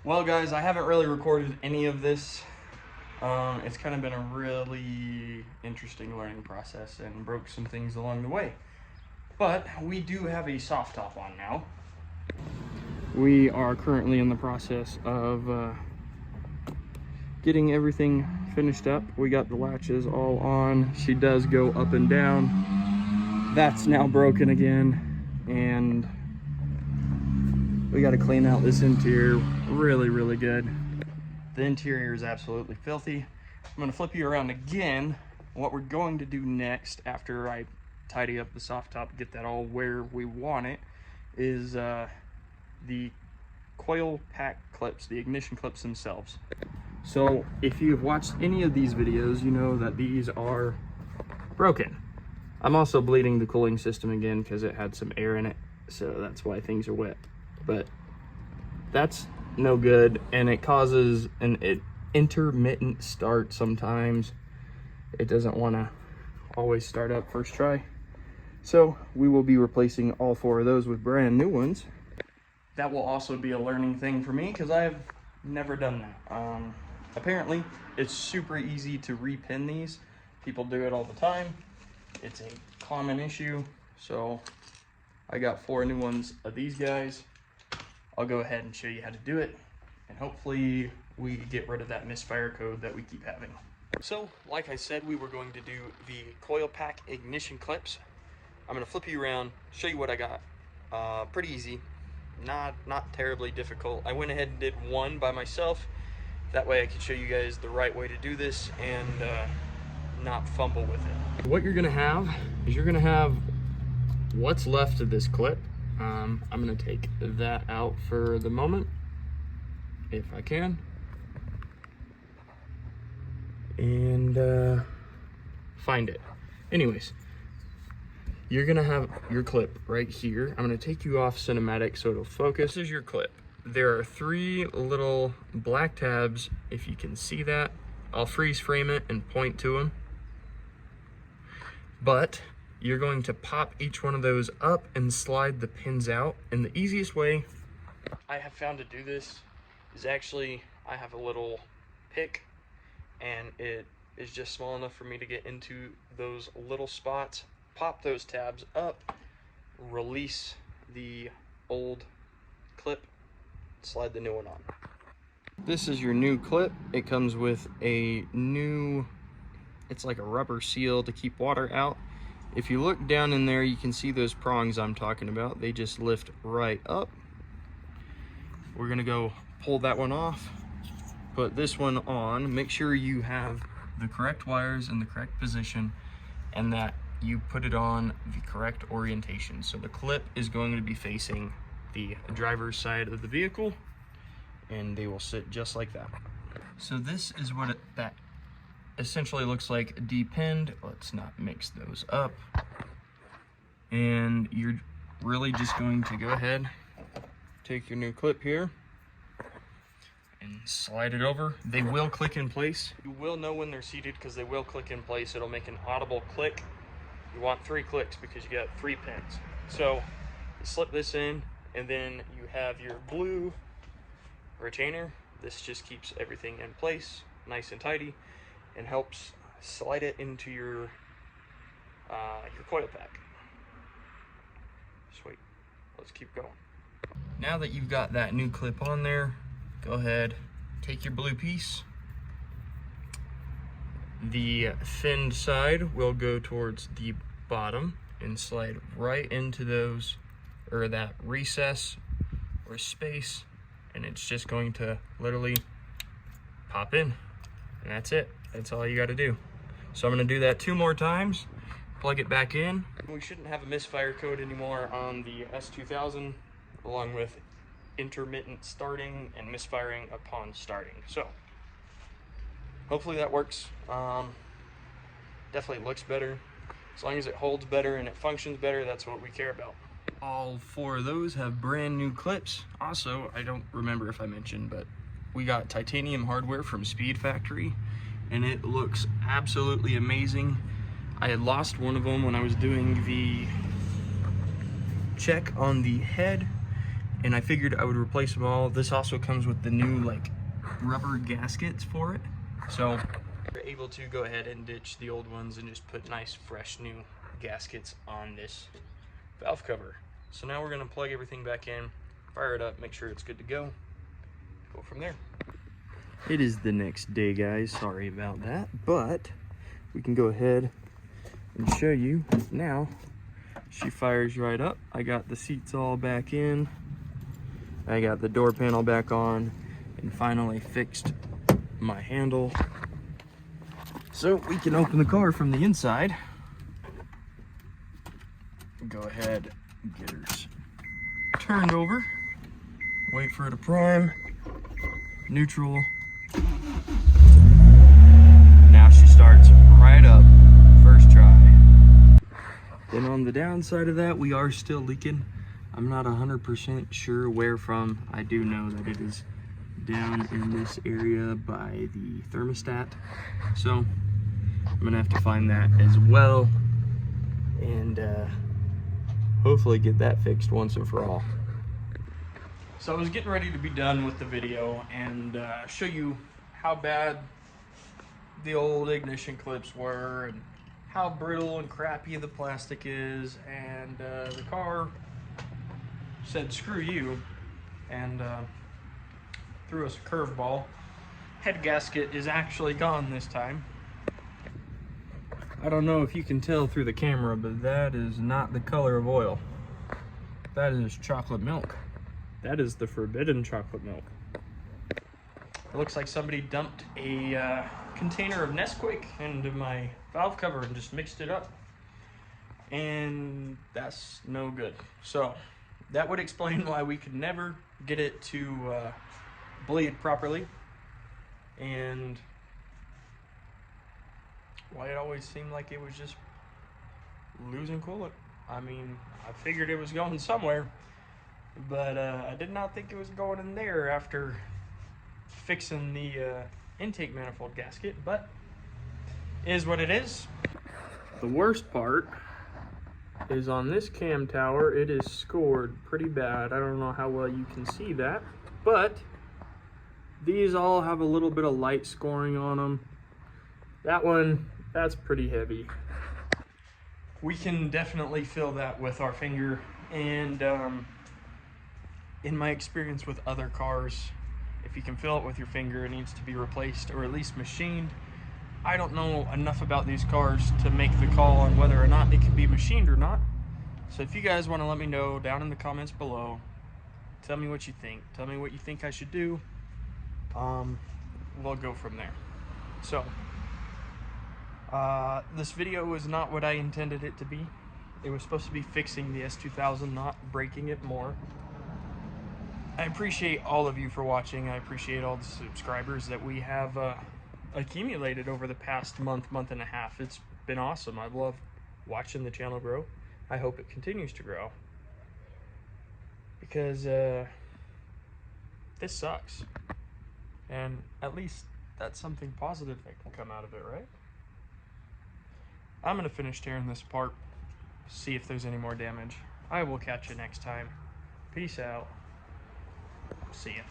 Well, guys, I haven't really recorded any of this. It's kind of been a really interesting learning process and broke some things along the way. But we do have a soft top on now. We are currently in the process of getting everything finished up. We got the latches all on. She does go up and down. That's now broken again, and we got to clean out this interior really good. The interior is absolutely filthy. I'm going to flip you around again. What we're going to do next, after I tidy up the soft top, get that all where we want it, is the coil pack clips, the ignition clips themselves. So if you've watched any of these videos, you know that these are broken. I'm also bleeding the cooling system again because it had some air in it, so that's why things are wet. But that's no good, and it causes an intermittent start sometimes. It doesn't want to always start up first try. So we will be replacing all 4 of those with brand new ones. That will also be a learning thing for me because I have never done that. Apparently it's super easy to repin these. People do it all the time. It's a common issue. So I got 4 new ones of these guys. I'll go ahead and show you how to do it, and hopefully we get rid of that misfire code that we keep having. So, like I said, we were going to do the coil pack ignition clips. I'm gonna flip you around, show you what I got. Pretty easy, not terribly difficult. I went ahead and did one by myself. That way I could show you guys the right way to do this and not fumble with it. What you're gonna have is you're gonna have what's left of this clip. I'm gonna take that out for the moment, if I can, and find it. Anyways, you're gonna have your clip right here. I'm gonna take you off cinematic so it'll focus. This is your clip. There are 3 little black tabs, if you can see that. I'll freeze frame it and point to them. But you're going to pop each one of those up and slide the pins out. And the easiest way I have found to do this is actually, I have a little pick, and it is just small enough for me to get into those little spots, pop those tabs up, release the old clip, slide the new one on. This is your new clip. It comes with a new, it's like a rubber seal to keep water out. If you look down in there, you can see those prongs I'm talking about. They just lift right up. We're gonna go pull that one off, put this one on. Make sure you have the correct wires in the correct position and that you put it on the correct orientation. So the clip is going to be facing the driver's side of the vehicle, and they will sit just like that. So this is what that essentially looks like depinned. Let's not mix those up. And you're really just going to go ahead, take your new clip here and slide it over. They will click in place. You will know when they're seated because they will click in place. It'll make an audible click. You want 3 clicks because you got 3 pins. So you slip this in, and then you have your blue retainer. This just keeps everything in place nice and tidy and helps slide it into your coil pack. Sweet. Let's keep going. Now that you've got that new clip on there, go ahead, take your blue piece. The thinned side will go towards the bottom and slide right into those, or that recess or space, and it's just going to literally pop in, and that's it. That's all you got to do. So I'm going to do that 2 more times, plug it back in. We shouldn't have a misfire code anymore on the S2000, along with intermittent starting and misfiring upon starting. So hopefully that works. Definitely looks better. As long as it holds better and it functions better, that's what we care about. All 4 of those have brand new clips. Also, I don't remember if I mentioned, but we got titanium hardware from Speed Factory, and it looks absolutely amazing. I had lost one of them when I was doing the check on the head, and I figured I would replace them all. This also comes with the new like rubber gaskets for it, so we're able to go ahead and ditch the old ones and just put nice fresh new gaskets on this valve cover. So now we're going to plug everything back in, fire it up, make sure it's good to go from there. It is the next day, guys. Sorry about that, but we can go ahead and show you now. She fires right up. I got the seats all back in. I got the door panel back on, and finally fixed my handle. So we can open the car from the inside. Go ahead and get her turned over. Wait for it to prime. Neutral. Now she starts right up. First try. Then on the downside of that, we are still leaking. I'm not 100% sure where from. I do know that it is down in this area by the thermostat. So I'm gonna have to find that as well and hopefully get that fixed once and for all. So I was getting ready to be done with the video and show you how bad the old ignition clips were and how brittle and crappy the plastic is, and the car said screw you and threw us a curveball. Head gasket is actually gone this time. I don't know if you can tell through the camera, but that is not the color of oil. That is chocolate milk. That is the forbidden chocolate milk. It looks like somebody dumped a container of Nesquik into my valve cover and just mixed it up. And that's no good. So that would explain why we could never get it to bleed properly, and why it always seemed like it was just losing coolant. I mean, I figured it was going somewhere, but I did not think it was going in there after fixing the intake manifold gasket, but it is what it is. The worst part is on this cam tower, it is scored pretty bad. I don't know how well you can see that, but these all have a little bit of light scoring on them. That one, that's pretty heavy. We can definitely feel that with our finger, and in my experience with other cars, if you can feel it with your finger, it needs to be replaced or at least machined. I don't know enough about these cars to make the call on whether or not it can be machined or not. So if you guys want to let me know down in the comments below, tell me what you think. Tell me what you think I should do. We'll go from there. So this video was not what I intended it to be. It was supposed to be fixing the S2000, not breaking it more. I appreciate all of you for watching. I appreciate all the subscribers that we have accumulated over the past month and a half. It's been awesome. I've loved watching the channel grow. I hope it continues to grow, because this sucks, and at least that's something positive that can come out of it, right? I'm gonna finish tearing this apart, see if there's any more damage. I will catch you next time. Peace out. See ya.